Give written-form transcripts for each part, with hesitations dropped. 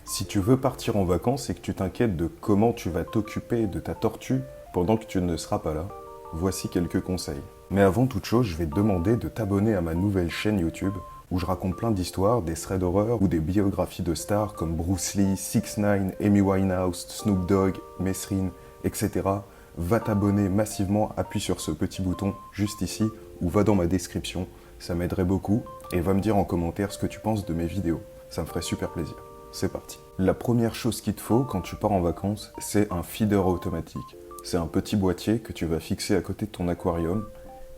Si tu veux partir en vacances et que tu t'inquiètes de comment tu vas t'occuper de ta tortue pendant que tu ne seras pas là, voici quelques conseils. Mais avant toute chose, je vais te demander de t'abonner à ma nouvelle chaîne YouTube où je raconte plein d'histoires, des threads d'horreur ou des biographies de stars comme Bruce Lee, 6ix9ine, Amy Winehouse, Snoop Dogg, Mesrine, etc. Va t'abonner massivement, appuie sur ce petit bouton juste ici ou va dans ma description, ça m'aiderait beaucoup et va me dire en commentaire ce que tu penses de mes vidéos, ça me ferait super plaisir. C'est parti. La première chose qu'il te faut quand tu pars en vacances, c'est un feeder automatique. C'est un petit boîtier que tu vas fixer à côté de ton aquarium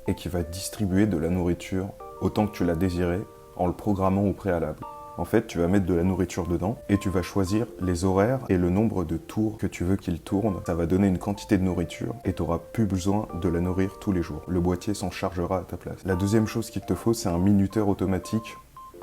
et qui va distribuer de la nourriture autant que tu l'as désiré en le programmant au préalable. En fait, tu vas mettre de la nourriture dedans et tu vas choisir les horaires et le nombre de tours que tu veux qu'il tourne. Ça va donner une quantité de nourriture et tu n'auras plus besoin de la nourrir tous les jours. Le boîtier s'en chargera à ta place. La deuxième chose qu'il te faut, c'est un minuteur automatique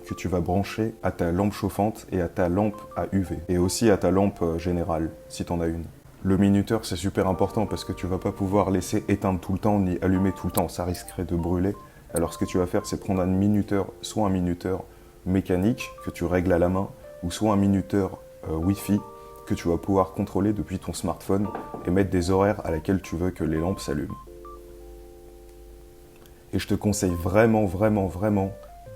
que tu vas brancher à ta lampe chauffante et à ta lampe à UV. Et aussi à ta lampe générale, si tu en as une. Le minuteur, c'est super important parce que tu vas pas pouvoir laisser éteindre tout le temps ni allumer tout le temps, ça risquerait de brûler. Alors ce que tu vas faire, c'est prendre un minuteur, soit un minuteur mécanique que tu règles à la main, ou soit un minuteur Wi-Fi que tu vas pouvoir contrôler depuis ton smartphone et mettre des horaires à laquelle tu veux que les lampes s'allument. Et je te conseille vraiment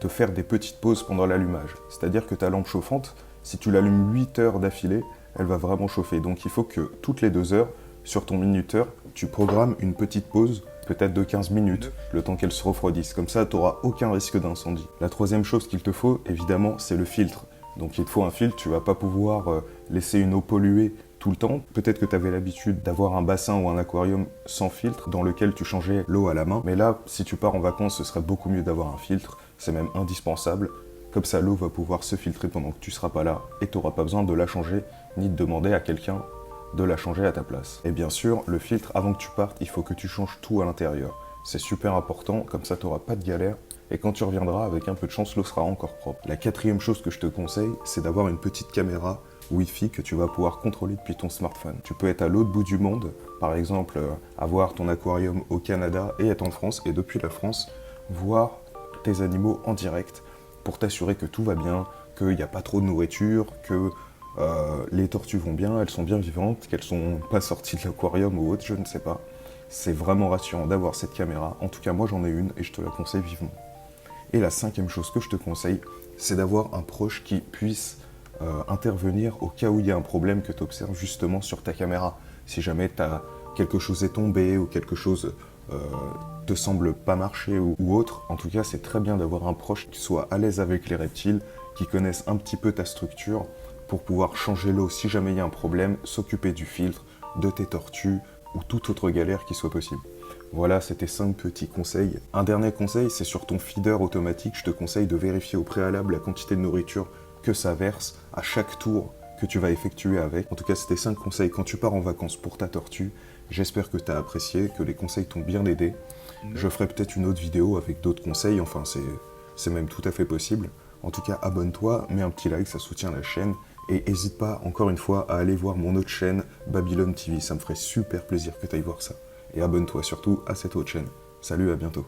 de faire des petites pauses pendant l'allumage. C'est-à-dire que ta lampe chauffante, si tu l'allumes 8 heures d'affilée, elle va vraiment chauffer. Donc il faut que toutes les 2 heures, sur ton minuteur, tu programmes une petite pause, peut-être de 15 minutes, le temps qu'elle se refroidisse. Comme ça, tu n'auras aucun risque d'incendie. La troisième chose qu'il te faut, évidemment, c'est le filtre. Donc il te faut un filtre, tu ne vas pas pouvoir laisser une eau polluée tout le temps. Peut-être que tu avais l'habitude d'avoir un bassin ou un aquarium sans filtre dans lequel tu changeais l'eau à la main. Mais là, si tu pars en vacances, ce serait beaucoup mieux d'avoir un filtre. C'est même indispensable. Comme ça, l'eau va pouvoir se filtrer pendant que tu ne seras pas là et tu n'auras pas besoin de la changer ni de demander à quelqu'un de la changer à ta place. Et bien sûr, le filtre, avant que tu partes, il faut que tu changes tout à l'intérieur. C'est super important, comme ça tu n'auras pas de galère. Et quand tu reviendras, avec un peu de chance, l'eau sera encore propre. La quatrième chose que je te conseille, c'est d'avoir une petite caméra Wi-Fi que tu vas pouvoir contrôler depuis ton smartphone. Tu peux être à l'autre bout du monde, par exemple, avoir ton aquarium au Canada et être en France, et depuis la France, voir tes animaux en direct pour t'assurer que tout va bien, qu'il n'y a pas trop de nourriture, que les tortues vont bien, elles sont bien vivantes, qu'elles sont pas sorties de l'aquarium ou autre, je ne sais pas. C'est vraiment rassurant d'avoir cette caméra. En tout cas, moi j'en ai une et je te la conseille vivement. Et la cinquième chose que je te conseille, c'est d'avoir un proche qui puisse intervenir au cas où il y a un problème que tu observes justement sur ta caméra. Si jamais quelque chose est tombé ou quelque chose te semble pas marcher ou autre, en tout cas c'est très bien d'avoir un proche qui soit à l'aise avec les reptiles, qui connaisse un petit peu ta structure pour pouvoir changer l'eau si jamais il y a un problème, s'occuper du filtre, de tes tortues ou toute autre galère qui soit possible. Voilà, c'était 5 petits conseils. Un dernier conseil, c'est sur ton feeder automatique, je te conseille de vérifier au préalable la quantité de nourriture que ça verse à chaque tour que tu vas effectuer avec. En tout cas, c'était 5 conseils quand tu pars en vacances pour ta tortue. J'espère que tu as apprécié, que les conseils t'ont bien aidé. Je ferai peut-être une autre vidéo avec d'autres conseils, enfin c'est même tout à fait possible. En tout cas, abonne-toi, mets un petit like, ça soutient la chaîne. Et n'hésite pas, encore une fois, à aller voir mon autre chaîne, Babylon TV. Ça me ferait super plaisir que tu ailles voir ça. Et abonne-toi surtout à cette autre chaîne. Salut, à bientôt.